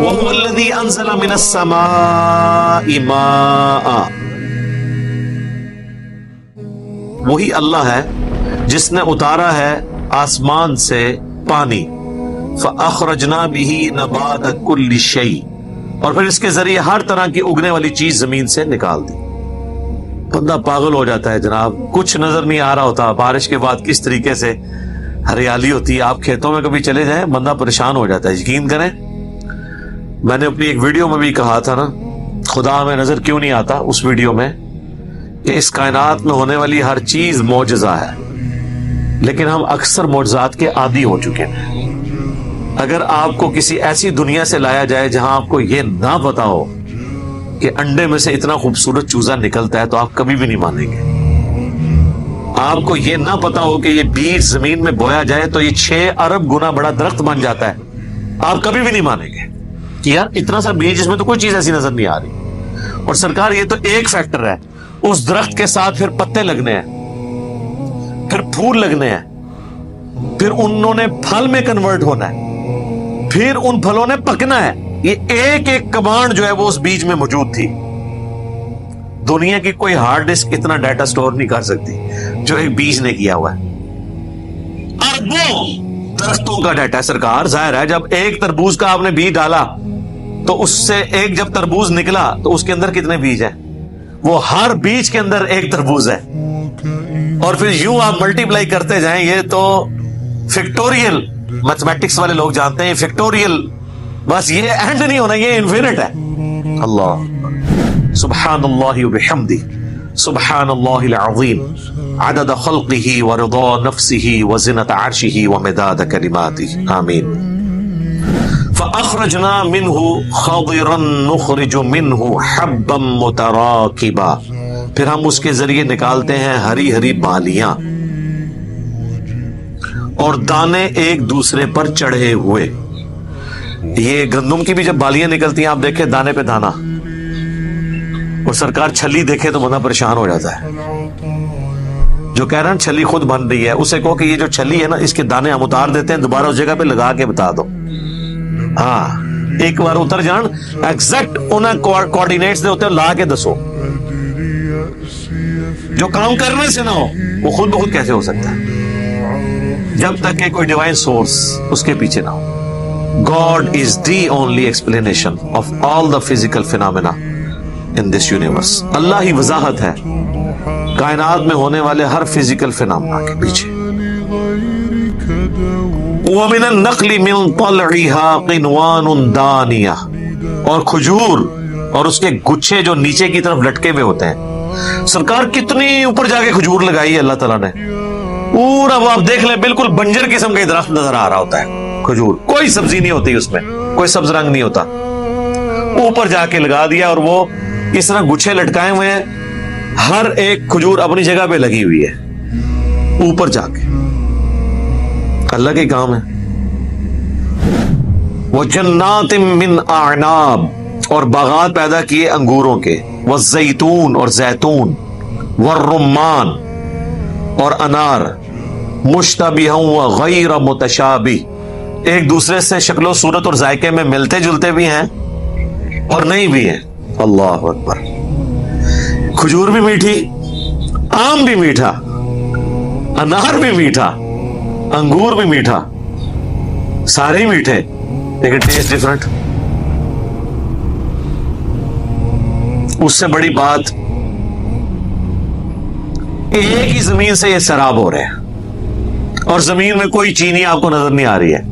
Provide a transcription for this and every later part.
وَهُوَ الَّذِي أَنزَلَ مِنَ السَّمَاءِ مَاءً، وہی اللہ ہے جس نے اتارا ہے آسمان سے پانی، فَأَخْرَجْنَا بِهِ نَبَاتَ كُلِّ شَيْءٍ، اور پھر اس کے ذریعے ہر طرح کی اگنے والی چیز زمین سے نکال دی۔ بندہ پاگل ہو جاتا ہے جناب، کچھ نظر نہیں آ رہا ہوتا، بارش کے بعد کس طریقے سے ہریالی ہوتی ہے، آپ کھیتوں میں کبھی چلے جائیں بندہ پریشان ہو جاتا ہے۔ یقین کریں، میں نے اپنی ایک ویڈیو میں بھی کہا تھا نا، خدا ہمیں نظر کیوں نہیں آتا، اس ویڈیو میں، کہ اس کائنات میں ہونے والی ہر چیز معجزہ ہے، لیکن ہم اکثر معجزات کے عادی ہو چکے ہیں۔ اگر آپ کو کسی ایسی دنیا سے لایا جائے جہاں آپ کو یہ نہ پتا ہو کہ انڈے میں سے اتنا خوبصورت چوزا نکلتا ہے، تو آپ کبھی بھی نہیں مانیں گے۔ آپ کو یہ نہ پتا ہو کہ یہ بیج زمین میں بویا جائے تو یہ 6 ارب گنا بڑا درخت بن جاتا ہے، آپ کبھی بھی نہیں مانیں گے کہ یار اتنا سا بیج، اس میں تو کوئی چیز ایسی نظر نہیں آ رہی۔ اور سرکار یہ تو ایک فیکٹر ہے، اس درخت کے ساتھ پھر پتے لگنے ہیں، پھر پھول لگنے ہیں، پھر انہوں نے پھل میں کنورٹ ہونا ہے، پھر ان پھلوں نے پکنا ہے۔ یہ ایک ایک کمانڈ جو ہے وہ اس بیج میں موجود تھی۔ دنیا کی کوئی ہارڈ ڈسک اتنا ڈیٹا سٹور نہیں کر سکتی جو ایک بیج نے کیا ہوا ہے۔ اربوں درختوں کا ڈیٹا ہے سرکار۔ ظاہر ہے جب ایک تربوز کا آپ نے بیج ڈالا تو اس سے ایک جب تربوز نکلا تو اس کے اندر کتنے بیج ہیں؟ وہ ہر بیج کے اندر ایک تربوز ہے، اور پھر یوں آپ ملٹی پلائی کرتے جائیں۔ یہ تو فیکٹوریل میتھمیٹکس والے لوگ جانتے ہیں، فیکٹوریل، بس یہ اینڈ نہیں ہونا، یہ انفینٹ ہے۔ اللہ سبحان اللہ وبحمدہ، سبحان اللہ العظیم، عدد خلقہ ورضا نفسہ وزنۃ عرشہ ومداد کلماتہ، آمین۔ فأخرجنا منه خضرا نخرج منه حبا متراکبا، پھر ہم اس کے ذریعے نکالتے ہیں ہری ہری بالیاں اور دانے ایک دوسرے پر چڑھے ہوئے۔ یہ گندم کی بھی جب بالیاں نکلتی ہیں آپ دیکھیں دانے پہ دانا، اور سرکار چھلی دیکھے تو بندہ پریشان ہو جاتا ہے۔ جو کہہ رہا ہے چھلی خود بن رہی ہے، اسے کہو کہ یہ جو چھلی ہے نا، اس کے دانے ہم اتار دیتے ہیں، دوبارہ اس جگہ پہ لگا کے بتا دو۔ ہاں ایک بار اتر جان، ایگزیکٹ انہیں کوارڈینیٹس دے ہوتے ہیں، لا کے دسو۔ جو کام کرنے سے نہ ہو وہ خود بخود کیسے ہو سکتا ہے جب تک کہ کوئی ڈیوائن سورس اس کے پیچھے نہ ہو۔ God is the only explanation of all the physical phenomena in this universe۔ اللہ ہی وضاحت ہے کائنات میں ہونے والے ہر فزیکل فینامنا کے پیچھے۔ وَمِنَ النَّخْلِ مِن طَلْعِهَا قِنْوَانٌ دَانِيَةٌ، اور کھجور اور اس کے گچھے جو نیچے کی طرف لٹکے ہوئے ہوتے ہیں۔ سرکار کتنی اوپر جا کے کھجور لگائی ہے اللہ تعالیٰ نے، پورا وہ آپ دیکھ لیں بالکل بنجر قسم کا درخت نظر آ رہا ہوتا ہے کھجور، کوئی سبزی نہیں ہوتی اس میں، کوئی سبز رنگ نہیں ہوتا، اوپر جا کے لگا دیا، اور وہ اس طرح گچھے لٹکائے ہوئے ہیں، ہر ایک کھجور اپنی جگہ پہ لگی ہوئی ہے اوپر جا کے۔ اللہ کے کام ہے۔ وَجَنَّاتٍ مِّنْ أَعْنَابٍ، اور باغات پیدا کیے انگوروں کے، وَالزَّيْتُونَ، اور زیتون، وَالرُّمَّانَ، اور انار، مُشْتَبِهًا وَغَيْرَ مُتَشَابِهٍ، ایک دوسرے سے شکل و صورت اور ذائقے میں ملتے جلتے بھی ہیں اور نہیں بھی ہیں۔ اللہ اکبر۔ کھجور بھی میٹھی، آم بھی میٹھا، انار بھی میٹھا، انگور بھی میٹھا، سارے ہی میٹھے لیکن ٹیسٹ ڈفرنٹ۔ اس سے بڑی بات، ایک ہی زمین سے یہ سیراب ہو رہے ہیں اور زمین میں کوئی چینی آپ کو نظر نہیں آ رہی ہے۔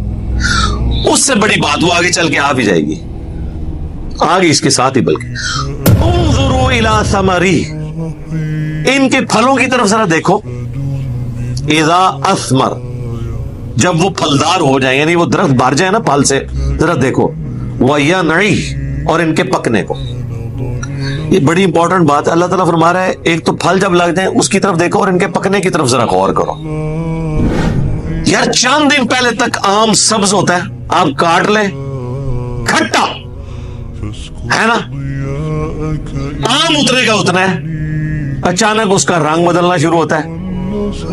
اس سے بڑی بات وہ آگے چل کے آ بھی جائے گی، آگے اس کے ساتھ ہی، بلکہ انظروا الی ثمرہ، ان کے پھلوں کی طرف ذرا دیکھو، اذا اثمر، جب وہ پھلدار ہو جائیں، یعنی وہ درخت بھر جائے نا پھل سے، ذرا دیکھو، وینعی، اور ان کے پکنے کو۔ یہ بڑی امپورٹنٹ بات ہے۔ اللہ تعالیٰ فرما رہا ہے ایک تو پھل جب لگ جائیں اس کی طرف دیکھو، اور ان کے پکنے کی طرف ذرا غور کرو۔ یار چند دن پہلے تک آم سبز ہوتا ہے، آپ کاٹ لیں کھٹا ہے نا، آم اتنے کا اتنا ہے، اچانک اس کا رنگ بدلنا شروع ہوتا ہے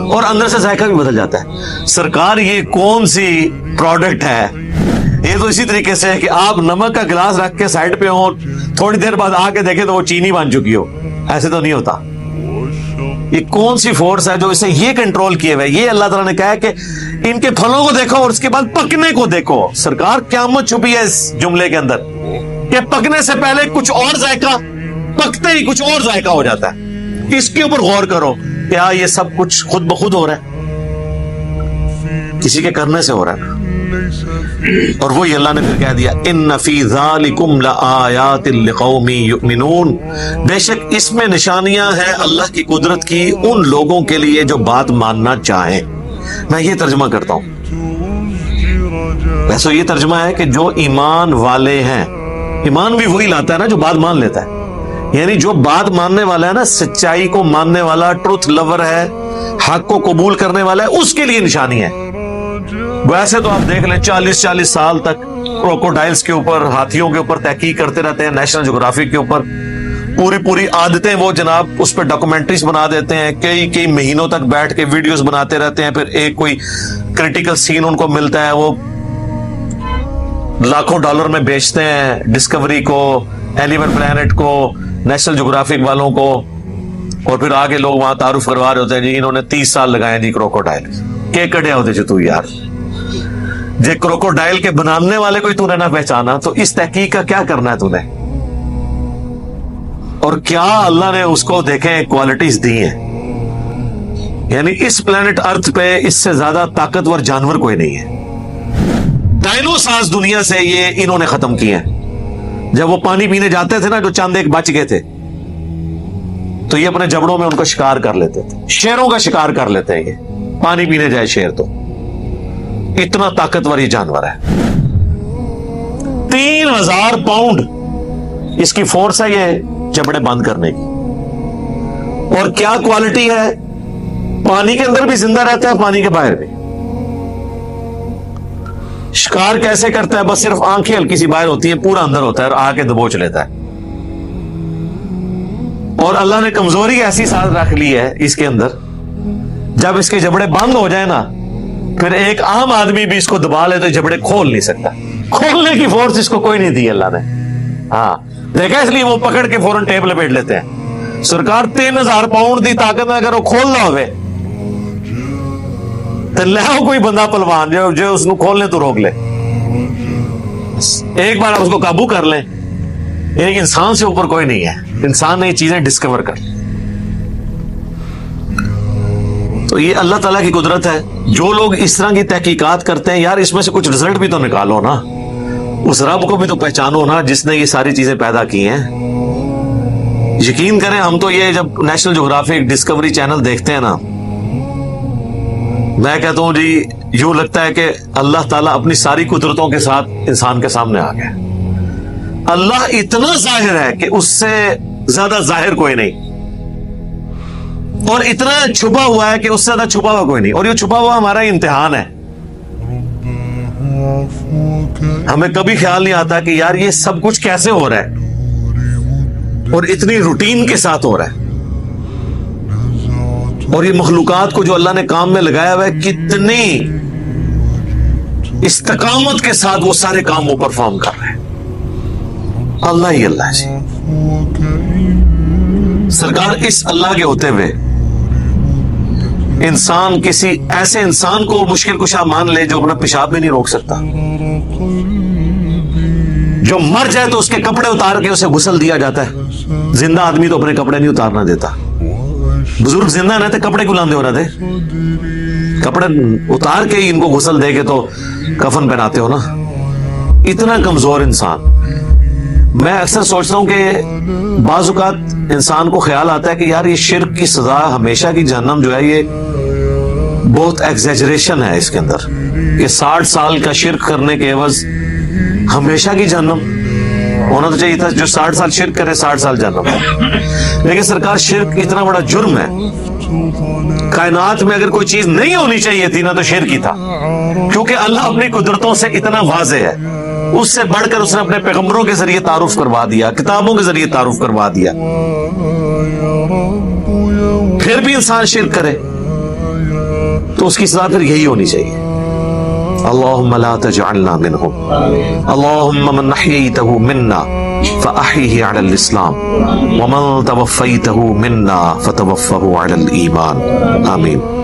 اور اندر سے ذائقہ بھی بدل جاتا ہے۔ سرکار یہ کون سی پروڈکٹ ہے یہ تو اسی طریقے سے ہے کہ آپ نمک کا گلاس رکھ کے سائڈ پہ ہو، تھوڑی دیر بعد آ کے دیکھیں تو وہ چینی بن چکی ہو، ایسے تو نہیں ہوتا. یہ کون سی فورس ہے جو اسے یہ کنٹرول کیے ہوئے؟ یہ اللہ تعالیٰ نے کہا ہے کہ ان کے پھلوں کو دیکھو اور اس کے بعد پکنے کو دیکھو. سرکار قیامت چھپی ہے اس جملے کے اندر کہ پکنے سے پہلے کچھ اور ذائقہ، پکتے ہی کچھ اور ذائقہ ہو جاتا ہے. اس کے اوپر غور کرو، کیا یہ سب کچھ خود بخود ہو رہا ہے؟ کسی کے کرنے سے ہو رہا ہے. اور وہی اللہ نے پھر کہہ دیا ان فی ذالکم لآیات لقوم یؤمنون، بے شک اس میں نشانیاں ہیں اللہ کی قدرت کی ان لوگوں کے لیے جو بات ماننا چاہیں. میں یہ ترجمہ کرتا ہوں، ویسے یہ ترجمہ ہے کہ جو ایمان والے ہیں، ایمان بھی وہی لاتا ہے نا جو بات مان لیتا ہے. یعنی جو بات ماننے والا ہے نا، سچائی کو ماننے والا، ٹروتھ لور ہے، حق کو قبول کرنے والا ہے، اس کے لیے نشانی ہے. ویسے تو آپ دیکھ لیں 40 سال تک کروکوڈائلز کے اوپر، ہاتھیوں کے اوپر تحقیق کرتے رہتے ہیں، نیشنل جغرافی کے اوپر پوری عادتیں وہ جناب اس پہ ڈاکومنٹریز بنا دیتے ہیں، کئی مہینوں تک بیٹھ کے ویڈیوز بناتے رہتے ہیں. پھر ایک کوئی کریٹیکل سین ان کو ملتا ہے، وہ لاکھوں ڈالر میں بیچتے ہیں ڈسکوری کو، ایلیون پلانٹ کو، نیشنل جغرافک والوں کو، اور پھر آگے لوگ وہاں تعارف کروا رہے ہوتے ہیں جی انہوں نے 30 سال لگائے جی کروکوڈائل کے کڑے ہوتے جو تو یار جے کروکوڈائل کے بنانے والے کو ہی تو نے نہ پہچانا تو اس تحقیق کا کیا کرنا ہے تو نے؟ اور کیا اللہ نے اس کو دیکھیں کوالٹیز دی ہیں. یعنی اس پلانٹ ارتھ پہ اس سے زیادہ طاقتور جانور کوئی نہیں ہے. ڈائنوسارز دنیا سے یہ انہوں نے ختم کیے ہیں. جب وہ پانی پینے جاتے تھے نا، جو چند ایک بچ گئے تھے، تو یہ اپنے جبڑوں میں ان کو شکار کر لیتے تھے. شیروں کا شکار کر لیتے ہیں یہ، پانی پینے جائے شیر تو. اتنا طاقتور یہ جانور ہے. 3000 پاؤنڈ اس کی فورس ہے یہ جبڑے بند کرنے کی. اور کیا کوالٹی ہے، پانی کے اندر بھی زندہ رہتا ہے، پانی کے باہر بھی. شکار کیسے کرتا ہے؟ بس صرف آنکھیں ہلکی سی باہر ہوتی ہیں، پورا اندر ہوتا ہے اور آ کے دبوچ لیتا ہے. اور اللہ نے کمزوری ایسی ساتھ رکھ لی ہے اس کے اندر، جب اس کے جبڑے بند ہو جائے نا، پھر ایک عام آدمی بھی اس کو دبا لے تو جبڑے کھول نہیں سکتا. کھولنے کی فورس اس کو کوئی نہیں دی اللہ نے. ہاں دیکھا، اس لیے وہ پکڑ کے فوراً ٹیپ لپیٹ لیتے ہیں. سرکار 3000 پاؤنڈ دی طاقت اگر وہ کھولنا ہوئے تو لہو کوئی بندہ پلوان جو اس کو کھولنے تو روک لے. ایک بار آپ اس کو قابو کر لیں. ایک انسان سے اوپر کوئی نہیں ہے، انسان نے یہ چیزیں ڈسکور کر لی. تو یہ اللہ تعالیٰ کی قدرت ہے. جو لوگ اس طرح کی تحقیقات کرتے ہیں، یار اس میں سے کچھ رزلٹ بھی تو نکالو نا، اس رب کو بھی تو پہچانو نا جس نے یہ ساری چیزیں پیدا کی ہیں. یقین کریں، ہم تو یہ جب نیشنل جغرافک ڈسکوری چینل دیکھتے ہیں نا، میں کہتا ہوں جی یوں لگتا ہے کہ اللہ تعالیٰ اپنی ساری قدرتوں کے ساتھ انسان کے سامنے آ گیا. اللہ اتنا ظاہر ہے کہ اس سے زیادہ ظاہر کوئی نہیں، اور اتنا چھپا ہوا ہے کہ اس سے زیادہ چھپا ہوا کوئی نہیں. اور یہ چھپا ہوا ہمارا امتحان ہے. ہمیں کبھی خیال نہیں آتا کہ یار یہ سب کچھ کیسے ہو رہا ہے اور اتنی روٹین کے ساتھ ہو رہا ہے. اور یہ مخلوقات کو جو اللہ نے کام میں لگایا ہوا ہے، کتنی استقامت کے ساتھ وہ سارے کام وہ پرفارم کر رہے ہیں. اللہ ہی اللہ جی. سرکار اس اللہ کے ہوتے ہوئے انسان کسی ایسے انسان کو مشکل کشا مان لے جو اپنا پیشاب بھی نہیں روک سکتا، جو مر جائے تو اس کے کپڑے اتار کے اسے غسل دیا جاتا ہے. زندہ آدمی تو اپنے کپڑے نہیں اتارنا دیتا. بزرگ زندہ رہتے کپڑے کو لاندے ہو رہے تھے، کپڑے اتار کے ہی ان کو غسل دے کے تو کفن پہناتے ہو نا. اتنا کمزور انسان. میں اکثر سوچتا ہوں کہ بعض اوقات انسان کو خیال آتا ہے کہ یار یہ شرک کی سزا ہمیشہ کی جہنم جو ہے، یہ بہت ایگزیجریشن ہے اس کے اندر، کہ 60 سال کا شرک کرنے کے عوض ہمیشہ کی جہنم. ہونا تو چاہیے تھا جو 60 سال شرک کرے 60 سال جہنم. لیکن سرکار شرک اتنا بڑا جرم ہے، کائنات میں اگر کوئی چیز نہیں ہونی چاہیے تھی نا تو شرک ہی تھا، کیونکہ اللہ اپنی قدرتوں سے اتنا واضح ہے. اس سے بڑھ کر اس نے اپنے پیغمبروں کے ذریعے تعارف کروا دیا، کتابوں کے ذریعے تعارف کروا دیا. پھر بھی انسان شرک کرے تو اس کی سزا پھر یہی ہونی چاہیے. اللهم لا تجعلنا منهم. اللهم من احييته منا فاحيه على الاسلام ومن توفيته منا فتوفه على الايمان. آمین.